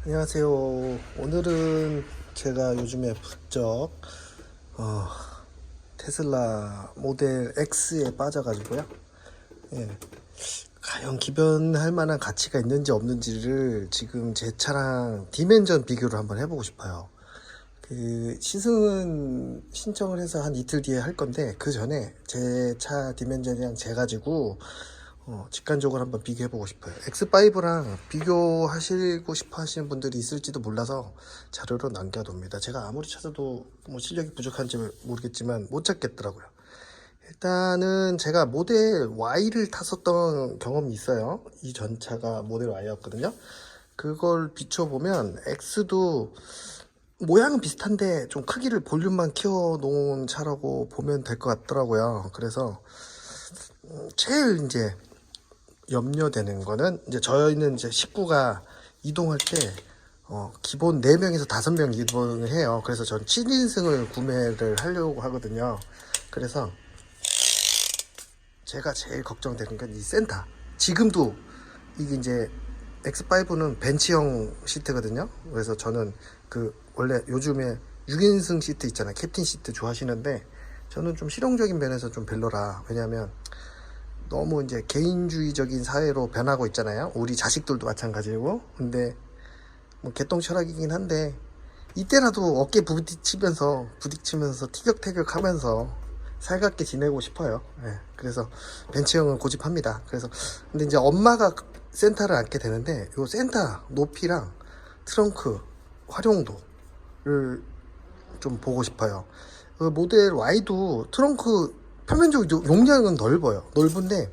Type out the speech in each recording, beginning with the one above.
안녕하세요. 오늘은 제가 요즘에 부쩍 어, 테슬라 모델 X에 빠져가지고요. 예, 과연 기변할 만한 가치가 있는지 없는지를 지금 제 차랑 디멘전 비교를 한번 해보고 싶어요. 그 시승은 신청을 해서 한 이틀 뒤에 할 건데 그 전에 제 차 디멘전이랑 재가지고 직관적으로 한번 비교해보고 싶어요. X5랑 비교하시고 싶어 하시는 분들이 있을지도 몰라서 자료로 남겨둡니다. 제가 아무리 찾아도 뭐 실력이 부족한지 모르겠지만 못 찾겠더라고요. 일단은 제가 모델 Y를 탔었던 경험이 있어요. 이 전 차가 모델 Y였거든요. 그걸 비춰보면 X도 모양은 비슷한데 좀 크기를 볼륨만 키워 놓은 차라고 보면 될 것 같더라고요. 그래서 제일 이제 염려되는 거는 이제 저희는 이제 식구가 이동할 때 기본 4명에서 5명 이동을 해요. 그래서 전 7인승을 구매를 하려고 하거든요. 그래서 제가 제일 걱정되는 건 이 센터. 지금도 이게 이제 X5는 벤치형 시트거든요. 그래서 저는 그 원래 요즘에 6인승 시트 있잖아요. 캡틴 시트 좋아하시는데 저는 좀 실용적인 면에서 좀 별로라. 왜냐면 너무 이제 개인주의적인 사회로 변하고 있잖아요. 우리 자식들도 마찬가지고. 근데 뭐 개똥 철학이긴 한데 이때라도 어깨 부딪히면서 티격태격하면서 살갑게 지내고 싶어요. 예, 그래서 벤츠형은 고집합니다. 그래서 근데 이제 엄마가 센터를 앉게 되는데 요 센터 높이랑 트렁크 활용도를 좀 보고 싶어요. 그 모델 Y도 트렁크 표면적으로 용량은 넓어요. 넓은데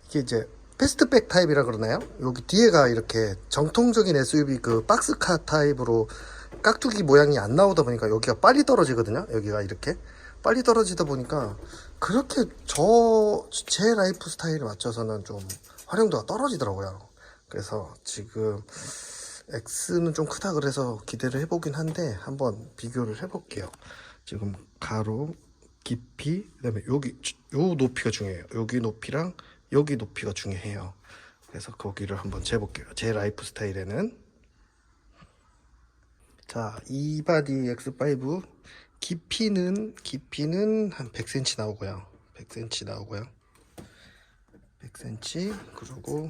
이게 이제 패스트백 타입이라 그러나요? 여기 뒤에가 이렇게 정통적인 SUV 그 박스카 타입으로 깍두기 모양이 안 나오다 보니까 여기가 빨리 떨어지거든요. 여기가 이렇게 빨리 떨어지다 보니까 그렇게 제 라이프 스타일에 맞춰서는 좀 활용도가 떨어지더라고요. 그래서 지금 X는 좀 크다 그래서 기대를 해보긴 한데 한번 비교를 해볼게요. 지금 가로 깊이 그다음에 여기 요 높이가 중요해요. 여기 높이랑 여기 높이가 중요해요. 그래서 거기를 한번 재볼게요. 제 라이프 스타일에는 자, 이바디 X5 깊이는 한 100cm 나오고요. 100cm 나오고요. 100cm 그리고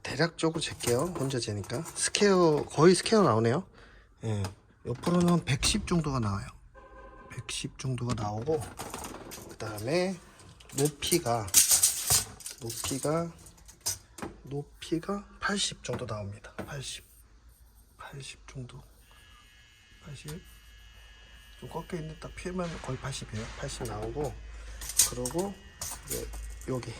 대략적으로 잴게요. 혼자 재니까 스퀘어 거의 스퀘어 나오네요. 예, 옆으로는 한 110 정도가 나와요. 110 정도가 나오고 그 다음에 높이가 높이가 80 정도 나옵니다. 80 정도. 80. 좀 꺾여 있는 딱 피면 거의 80이에요. 80 나오고 그리고 이제 여기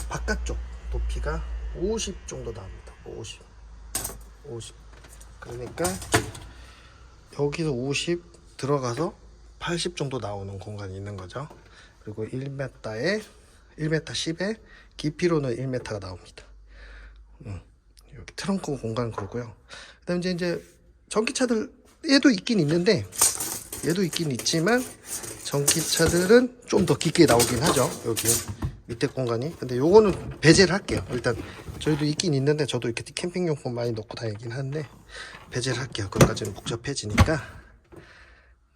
바깥쪽 높이가 50 정도 나옵니다. 50. 그러니까 여기서 50 들어가서 80 정도 나오는 공간이 있는 거죠. 그리고 1m에 1m 10에 깊이로는 1m가 나옵니다. 여기 트렁크 공간 그러고요. 그다음 이제 전기차들 얘도 있긴 있는데 얘도 있긴 있지만 전기차들은 좀 더 깊게 나오긴 하죠. 여기 밑에 공간이. 근데 요거는 배제를 할게요. 일단 저희도 있긴 있는데 저도 이렇게 캠핑용품 많이 넣고 다니긴 하는데 배제를 할게요. 그것까지는 복잡해지니까.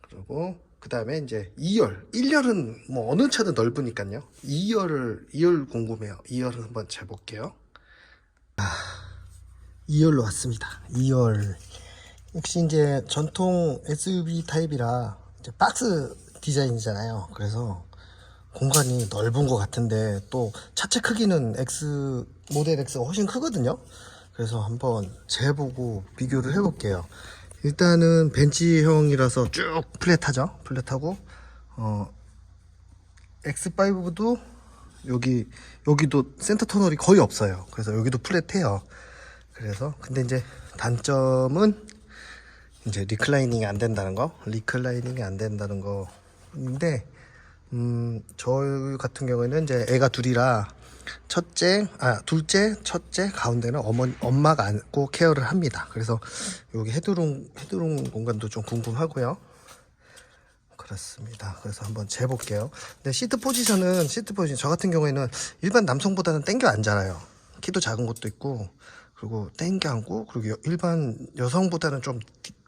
그리고 그 다음에 이제 2열 1열은 뭐 어느 차든 넓으니까요. 2열 궁금해요. 2열을 한번 재볼게요. 2열로 왔습니다. 2열 역시 이제 전통 SUV 타입이라 이제 박스 디자인이잖아요. 그래서 공간이 넓은 것 같은데 또 차체 크기는 모델 X가 훨씬 크거든요. 그래서 한번 재보고 비교를 해볼게요. 일단은 벤치형이라서 쭉 플랫하죠. 플랫하고 X5도 여기도 센터 터널이 거의 없어요. 그래서 여기도 플랫해요. 그래서 근데 이제 단점은 이제 리클라이닝이 안 된다는 거인데 저 같은 경우에는 이제 애가 둘이라 둘째, 첫째, 가운데는 엄마가 안고 케어를 합니다. 그래서 여기 헤드룸 공간도 좀 궁금하고요. 그렇습니다. 그래서 한번 재볼게요. 근데 시트 포지션 저 같은 경우에는 일반 남성보다는 땡겨 앉아요. 키도 작은 것도 있고 그리고 땡겨 앉고, 그리고 일반 여성보다는 좀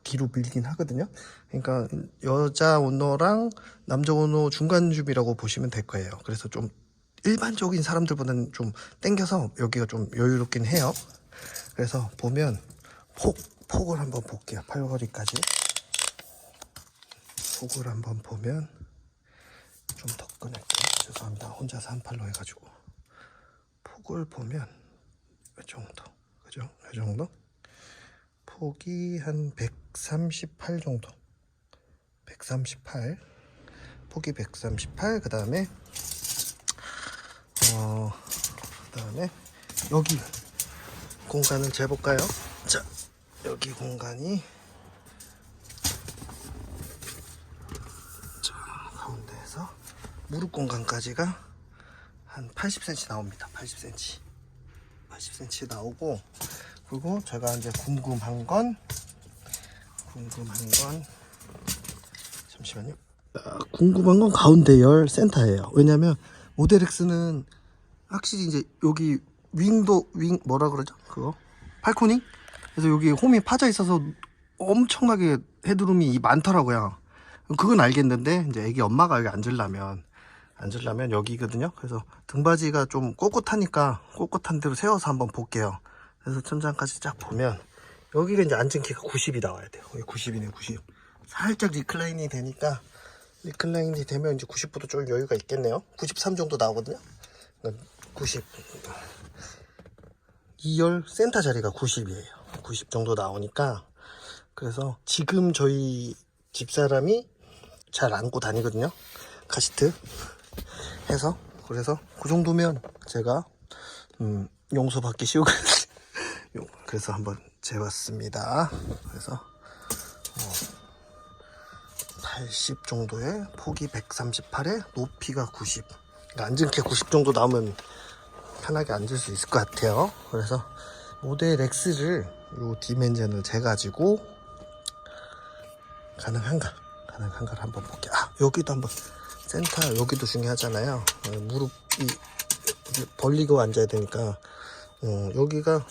뒤로 밀긴 하거든요. 그러니까 여자 오너랑 남자 오너 중간쯤이라고 보시면 될 거예요. 그래서 좀 일반적인 사람들보다는 좀 땡겨서 여기가 좀 여유롭긴 해요. 그래서 보면 폭을 한번 볼게요. 팔걸이까지 폭을 한번 보면, 좀 더 꺼낼게요. 죄송합니다. 혼자서 한 팔로 해가지고. 폭을 보면 이 정도, 그죠? 이 정도? 폭이 한 138 정도. 138. 폭이 138. 그 다음에 여기 공간을 재볼까요? 자, 여기 공간이, 자, 가운데에서 무릎 공간까지가 한 80cm 나옵니다. 80cm 나오고, 그리고 제가 이제 궁금한 건 잠시만요. 궁금한 건 가운데 열 센터예요. 왜냐면 모델 X는 확실히 이제 여기 윙 뭐라 그러죠? 그거 팔코닝? 그래서 여기 홈이 파져 있어서 엄청나게 헤드룸이 많더라고요. 그건 알겠는데 이제 애기 엄마가 여기 앉으려면 여기거든요. 그래서 등받이가 좀 꼿꼿하니까 꼿꼿한 대로 세워서 한번 볼게요. 그래서 천장까지 쫙 보면 여기가 이제 앉은 키가 90이 나와야 돼요. 90이네, 90. 살짝 리클라인이 되니까, 리클라인이 되면 이제 90보다 좀 여유가 있겠네요. 93 정도 나오거든요. 90. 2열 센터 자리가 90이에요. 90 정도 나오니까, 그래서 지금 저희 집사람이 잘 안고 다니거든요. 카시트 해서. 그래서 그 정도면 제가 용서받기 쉬우거든요. 그래서 한번 재봤습니다. 그래서 80 정도에 폭이 138에 높이가 90. 그러니까 앉은 게 90 정도 나오면 편하게 앉을 수 있을 것 같아요. 그래서 모델 X를 요 디멘전을 재가지고 가능한가를 한번 볼게요. 여기도 한번 센터, 여기도 중요하잖아요. 무릎이 벌리고 앉아야 되니까 여기가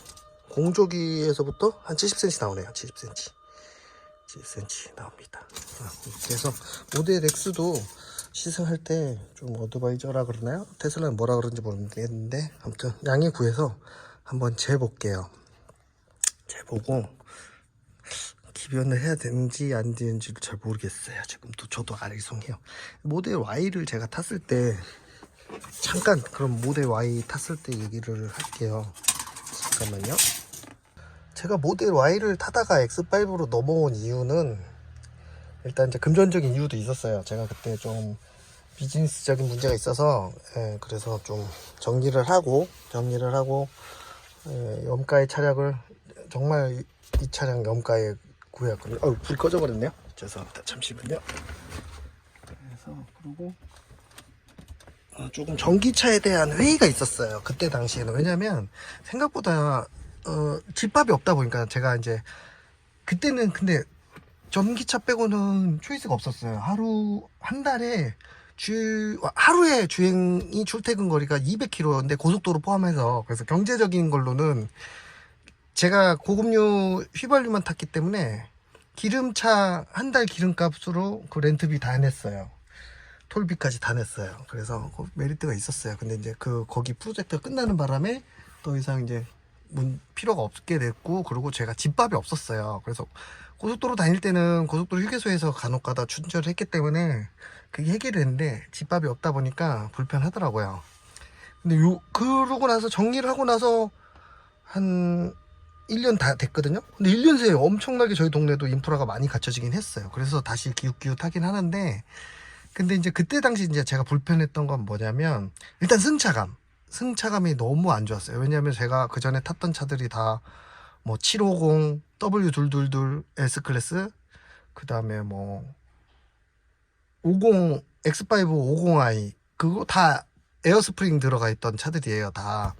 공조기에서부터 한 70cm 나오네요. 70cm 나옵니다. 그래서 모델 X도 시승할 때 좀 어드바이저라 그러나요? 테슬라는 뭐라 그러는지 모르겠는데, 아무튼 양해 구해서 한번 재볼게요. 재보고 기변을 해야 되는지 안 되는지를 잘 모르겠어요. 지금도 저도 아리송해요. 모델 Y를 제가 탔을 때, 잠깐 그럼 모델 Y 탔을 때 얘기를 할게요. 잠깐만요. 제가 모델 Y를 타다가 X5로 넘어온 이유는, 일단 이제 금전적인 이유도 있었어요. 제가 그때 좀 비즈니스적인 문제가 있어서, 그래서 좀 정리를 하고 염가의 차량을, 정말 이 차량 염가에 구해왔거든요. 불 꺼져버렸네요. 죄송합니다. 잠시만요. 그래서 그리고 조금 전기차에 대한 회의가 있었어요. 그때 당시에는. 왜냐면 생각보다 집밥이 없다 보니까, 제가 이제 그때는 근데 전기차 빼고는 초이스가 없었어요. 한 달에 하루에 주행이 출퇴근 거리가 200km인데 고속도로 포함해서. 그래서 경제적인 걸로는 제가 고급류 휘발유만 탔기 때문에 기름차 한 달 기름값으로 그 렌트비 다 냈어요. 톨비까지 다 냈어요. 그래서 그 메리트가 있었어요. 근데 이제 거기 프로젝트가 끝나는 바람에 더 이상 이제 필요가 없게 됐고, 그리고 제가 집밥이 없었어요. 그래서 고속도로 다닐 때는 고속도로 휴게소에서 간혹가다 충전을 했기 때문에 그게 해결이 됐는데, 집밥이 없다 보니까 불편하더라고요. 근데 그러고 나서 정리를 하고 나서 한 1년 다 됐거든요. 근데 1년 새에 엄청나게 저희 동네도 인프라가 많이 갖춰지긴 했어요. 그래서 다시 기웃기웃하긴 하는데, 근데 이제 그때 당시 이제 제가 불편했던 건 뭐냐면, 일단 승차감이 너무 안 좋았어요. 왜냐면 제가 그 전에 탔던 차들이 다 뭐 750, W222 S클래스, 그 다음에 뭐 50, X5 50i, 그거 다 에어스프링 들어가 있던 차들이에요, 다.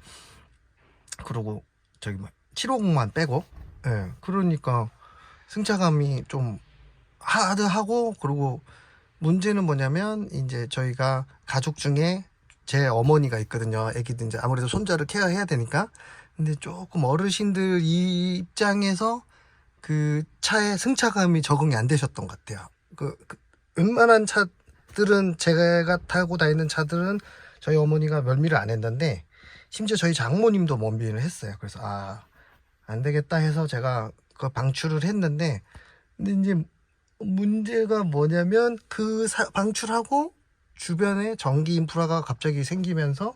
그리고 저기 뭐 750만 빼고. 그러니까 승차감이 좀 하드하고, 그리고 문제는 뭐냐면, 이제 저희가 가족 중에 제 어머니가 있거든요. 애기들 이제 아무래도 손자를 케어해야 되니까. 근데 조금 어르신들 이 입장에서 그 차에 승차감이 적응이 안 되셨던 것 같아요. 웬만한 차들은, 제가 타고 다니는 차들은 저희 어머니가 멀미를 안 했는데, 심지어 저희 장모님도 멀미를 했어요. 그래서 안 되겠다 해서 제가 그 방출을 했는데, 근데 이제 문제가 뭐냐면 방출하고 주변에 전기 인프라가 갑자기 생기면서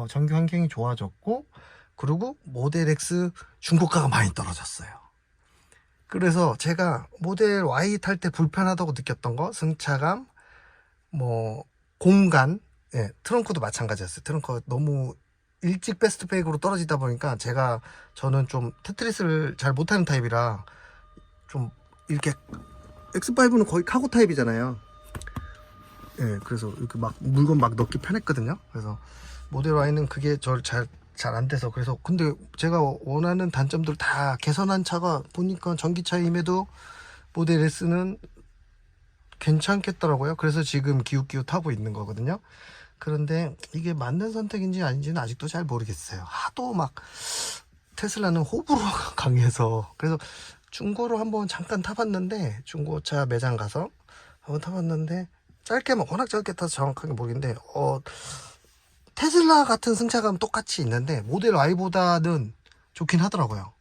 전기 환경이 좋아졌고, 그리고 모델 X 중고가가 많이 떨어졌어요. 그래서 제가 모델 Y 탈 때 불편하다고 느꼈던 거, 승차감, 뭐 공간, 예, 트렁크도 마찬가지였어요. 트렁크가 너무 일찍 패스트백으로 떨어지다 보니까 저는 좀 테트리스를 잘 못하는 타입이라 좀 이렇게, X5는 거의 카고 타입이잖아요. 예, 그래서 이렇게 막 물건 막 넣기 편했거든요. 그래서 모델 Y는 그게 잘 안 돼서, 그래서 근데 제가 원하는 단점들 다 개선한 차가 보니까 전기차임에도 모델 S는 괜찮겠더라고요. 그래서 지금 기웃기웃 하고 있는 거거든요. 그런데 이게 맞는 선택인지 아닌지는 아직도 잘 모르겠어요. 하도 막 테슬라는 호불호가 강해서. 그래서 중고로 한번 잠깐 타봤는데, 중고차 매장 가서 한번 타봤는데, 워낙 짧게 타서 정확하게 모르겠는데, 테슬라 같은 승차감 똑같이 있는데 모델 Y보다는 좋긴 하더라고요.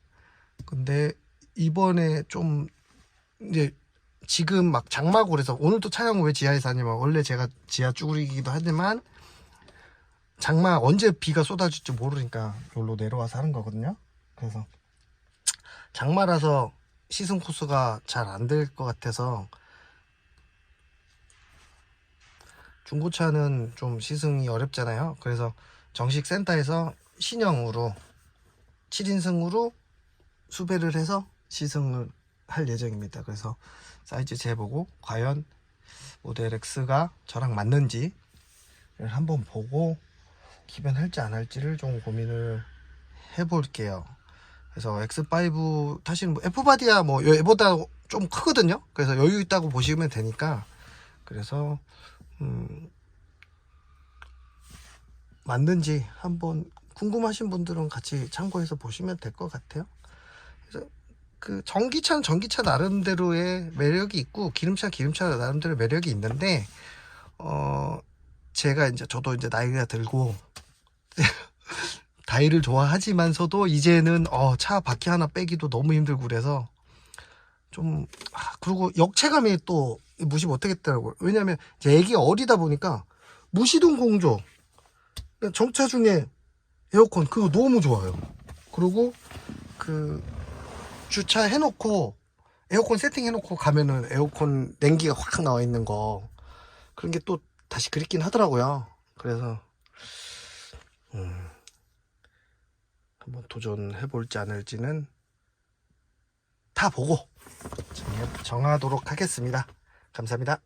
근데 이번에 좀 이제 지금 막 장마고 그래서, 오늘도 촬영을 왜 지하에서 하냐면, 원래 제가 지하 쭈그리기도 하지만 장마 언제 비가 쏟아질지 모르니까 여기로 내려와서 하는 거거든요. 그래서 장마라서 시승 코스가 잘 안 될 것 같아서, 중고차는 좀 시승이 어렵잖아요. 그래서 정식 센터에서 신형으로 7인승으로 수배를 해서 시승을 할 예정입니다. 그래서 사이즈 재보고 과연 모델 X가 저랑 맞는지를 한번 보고 기변할지 안 할지를 좀 고민을 해볼게요. 그래서 X5 타시는 F바디야 뭐 얘보다 좀 크거든요. 그래서 여유 있다고 보시면 되니까, 그래서 맞는지 한번 궁금하신 분들은 같이 참고해서 보시면 될 것 같아요. 그래서 그 전기차는 전기차 나름대로의 매력이 있고, 기름차 나름대로의 매력이 있는데, 저도 이제 나이가 들고 다이를 좋아하지만서도 이제는 차 바퀴 하나 빼기도 너무 힘들고, 그래서 좀 그리고 역체감이 또 무시 못하겠더라고요. 왜냐면 제 애기가 어리다 보니까 무시동 공조, 정차 중에 에어컨 그거 너무 좋아요. 그리고 그 주차 해놓고 에어컨 세팅해놓고 가면은 에어컨 냉기가 확 나와 있는 거, 그런 게 또 다시 그립긴 하더라고요. 그래서 한번 도전해볼지 안 할지는 다 보고 정하도록 하겠습니다. 감사합니다.